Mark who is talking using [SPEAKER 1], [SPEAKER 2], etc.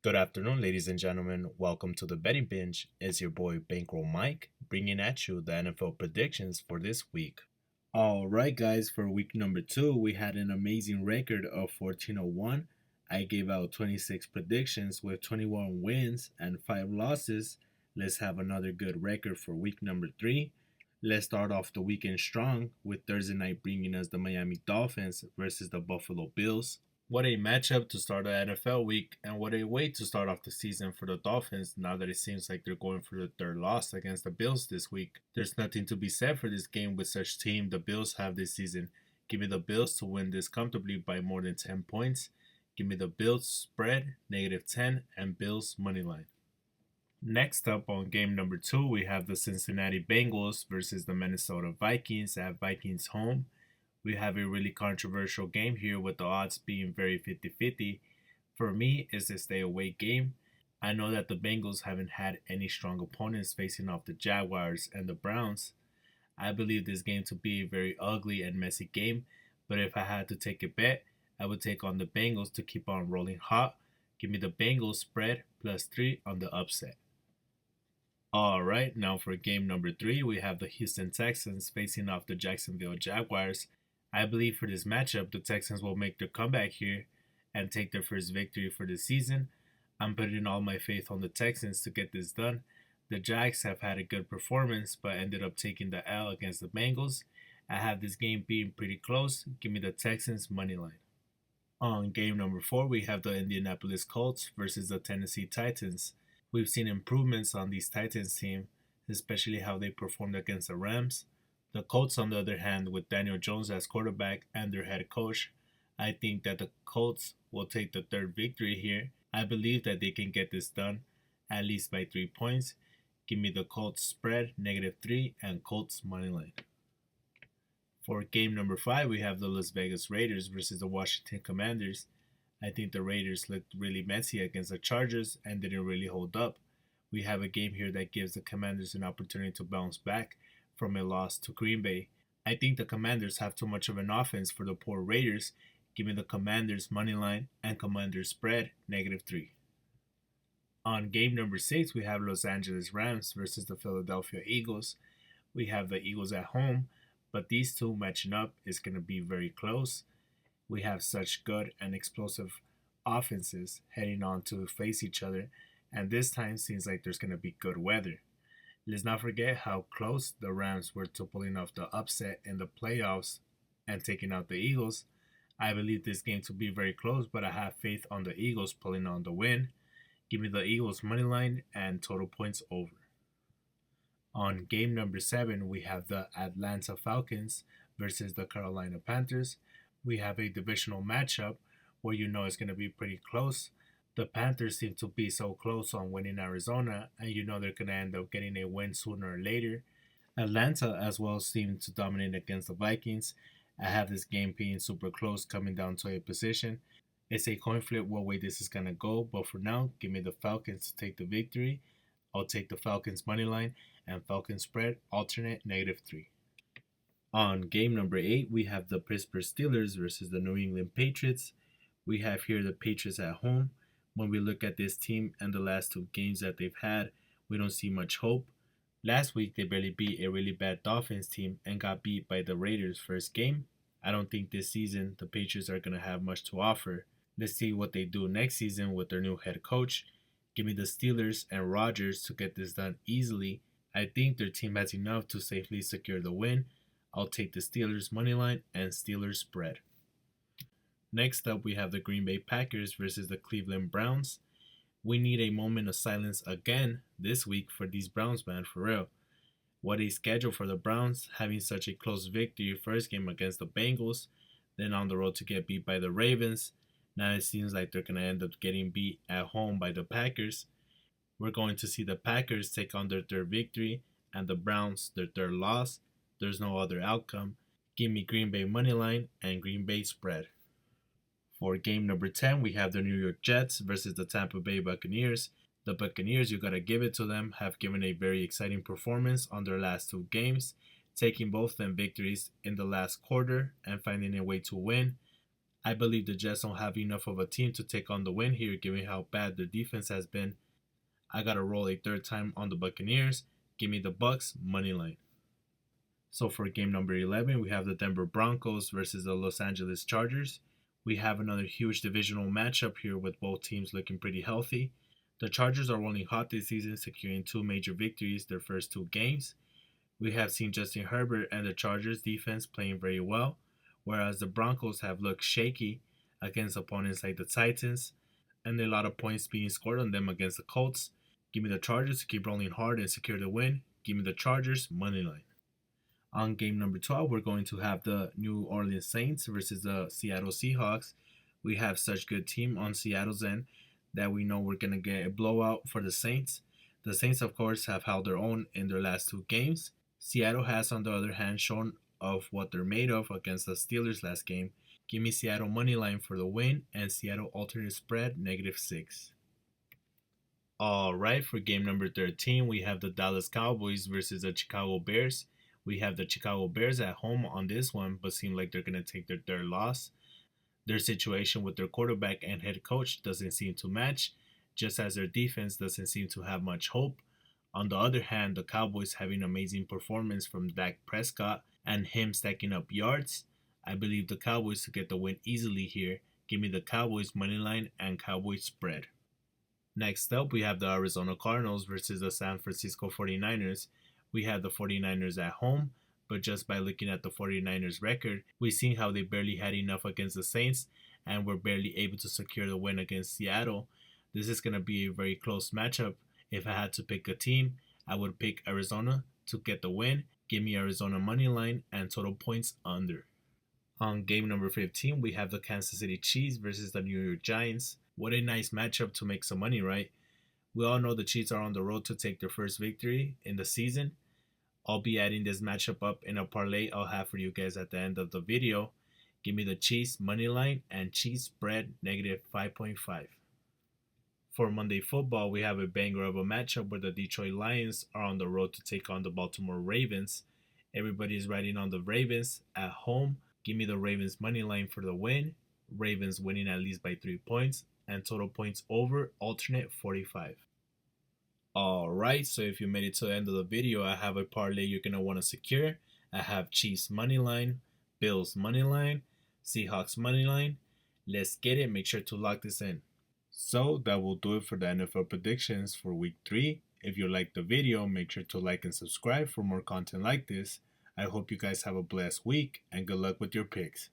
[SPEAKER 1] Good afternoon, ladies and gentlemen. Welcome to the Betting Binge. It's your boy Bankroll Mike bringing at you the NFL predictions for this week. All right, guys, for week number two, we had an amazing record of 14-01. I gave out 26 predictions with 21 wins and 5 losses. Let's have another good record for week number three. Let's start off the weekend strong with Thursday night bringing us the Miami Dolphins versus the Buffalo Bills. What a matchup to start the NFL week, and what a way to start off the season for the Dolphins now that it seems like they're going for the third loss against the Bills this week. There's nothing to be said for this game with such team the Bills have this season. Give me the Bills to win this comfortably by more than 10 points. Give me the Bills spread, -10, and Bills moneyline. Next up on game number two, we have the Cincinnati Bengals versus the Minnesota Vikings at Vikings home. We have a really controversial game here with the odds being very 50-50. For me, it's a stay away game. I know that the Bengals haven't had any strong opponents facing off the Jaguars and the Browns. I believe this game to be a very ugly and messy game, but if I had to take a bet, I would take on the Bengals to keep on rolling hot. Give me the Bengals spread +3 on the upset. All right, now for game number three, we have the Houston Texans facing off the Jacksonville Jaguars. I believe for this matchup, the Texans will make their comeback here and take their first victory for the season. I'm putting all my faith on the Texans to get this done. The Jags have had a good performance, but ended up taking the L against the Bengals. I have this game being pretty close. Give me the Texans money line. On game number four, we have the Indianapolis Colts versus the Tennessee Titans. We've seen improvements on these Titans team, especially how they performed against the Rams. The Colts, on the other hand, with Daniel Jones as quarterback and their head coach, I think that the Colts will take the third victory here. I believe that they can get this done at least by 3 points. Give me the Colts spread, -3, and Colts moneyline. For game number five, we have the Las Vegas Raiders versus the Washington Commanders. I think the Raiders looked really messy against the Chargers and didn't really hold up. We have a game here that gives the Commanders an opportunity to bounce back from a loss to Green Bay. I think the Commanders have too much of an offense for the poor Raiders. Give me the Commanders money line and Commanders spread, -3. On game number six, we have Los Angeles Rams versus the Philadelphia Eagles. We have the Eagles at home, but these two matching up is going to be very close. We have such good and explosive offenses heading on to face each other, and this time seems like there's going to be good weather. Let's not forget how close the Rams were to pulling off the upset in the playoffs and taking out the Eagles. I believe this game to be very close, but I have faith on the Eagles pulling on the win. Give me the Eagles money line and total points over. On game number seven, we have the Atlanta Falcons versus the Carolina Panthers. We have a divisional matchup where you know it's going to be pretty close. The Panthers seem to be so close on winning Arizona, and you know they're going to end up getting a win sooner or later. Atlanta as well seemed to dominate against the Vikings. I have this game being super close, coming down to a position. It's a coin flip what way this is going to go, but for now, give me the Falcons to take the victory. I'll take the Falcons money line and Falcons spread, alternate -3. On game number eight, we have the Pittsburgh Steelers versus the New England Patriots. We have here the Patriots at home. When we look at this team and the last two games that they've had, we don't see much hope. Last week, they barely beat a really bad Dolphins team and got beat by the Raiders' first game. I don't think this season the Patriots are going to have much to offer. Let's see what they do next season with their new head coach. Give me the Steelers and Rodgers to get this done easily. I think their team has enough to safely secure the win. I'll take the Steelers money line and Steelers spread. Next up, we have the Green Bay Packers versus the Cleveland Browns. We need a moment of silence again this week for these Browns, man, for real. What a schedule for the Browns, having such a close victory first game against the Bengals, then on the road to get beat by the Ravens. Now it seems like they're going to end up getting beat at home by the Packers. We're going to see the Packers take on their third victory and the Browns their third loss. There's no other outcome. Give me Green Bay money line and Green Bay spread. For game number 10, we have the New York Jets versus the Tampa Bay Buccaneers. The Buccaneers, you gotta give it to them, have given a very exciting performance on their last two games, taking both them victories in the last quarter and finding a way to win. I believe the Jets don't have enough of a team to take on the win here, given how bad their defense has been. I gotta roll a third time on the Buccaneers. Give me the Bucks money line. So for game number 11, we have the Denver Broncos versus the Los Angeles Chargers. We have another huge divisional matchup here with both teams looking pretty healthy. The Chargers are rolling hot this season, securing two major victories their first two games. We have seen Justin Herbert and the Chargers defense playing very well, whereas the Broncos have looked shaky against opponents like the Titans, and a lot of points being scored on them against the Colts. Give me the Chargers to keep rolling hard and secure the win. Give me the Chargers money line. On game number 12, we're going to have the New Orleans Saints versus the Seattle Seahawks. We have such good team on Seattle's end that we know we're going to get a blowout for the Saints. The Saints, of course, have held their own in their last two games. Seattle has, on the other hand, shown of what they're made of against the Steelers last game. Give me Seattle money line for the win and Seattle alternate spread -6. All right, for game number 13, we have the Dallas Cowboys versus the Chicago Bears. We have the Chicago Bears at home on this one, but seem like they're going to take their third loss. Their situation with their quarterback and head coach doesn't seem to match, just as their defense doesn't seem to have much hope. On the other hand, the Cowboys having amazing performance from Dak Prescott and him stacking up yards. I believe the Cowboys to get the win easily here. Give me the Cowboys money line and Cowboys spread. Next up, we have the Arizona Cardinals versus the San Francisco 49ers. We have the 49ers at home, but just by looking at the 49ers record, we've seen how they barely had enough against the Saints and were barely able to secure the win against Seattle. This is going to be a very close matchup. If I had to pick a team, I would pick Arizona to get the win. Give me Arizona money line and total points under. On game number 15, we have the Kansas City Chiefs versus the New York Giants. What a nice matchup to make some money, right? We all know the Chiefs are on the road to take their first victory in the season. I'll be adding this matchup up in a parlay I'll have for you guys at the end of the video. Give me the Chiefs money line and Chiefs spread -5.5. For Monday football, we have a banger of a matchup where the Detroit Lions are on the road to take on the Baltimore Ravens. Everybody's riding on the Ravens at home. Give me the Ravens money line for the win. Ravens winning at least by 3 points and total points over alternate 45. Alright, so if you made it to the end of the video, I have a parlay you're going to want to secure. I have Chiefs money line, Bills money line, Seahawks money line. Let's get it. Make sure to lock this in. So that will do it for the NFL predictions for week 3. If you liked the video, make sure to like and subscribe for more content like this. I hope you guys have a blessed week and good luck with your picks.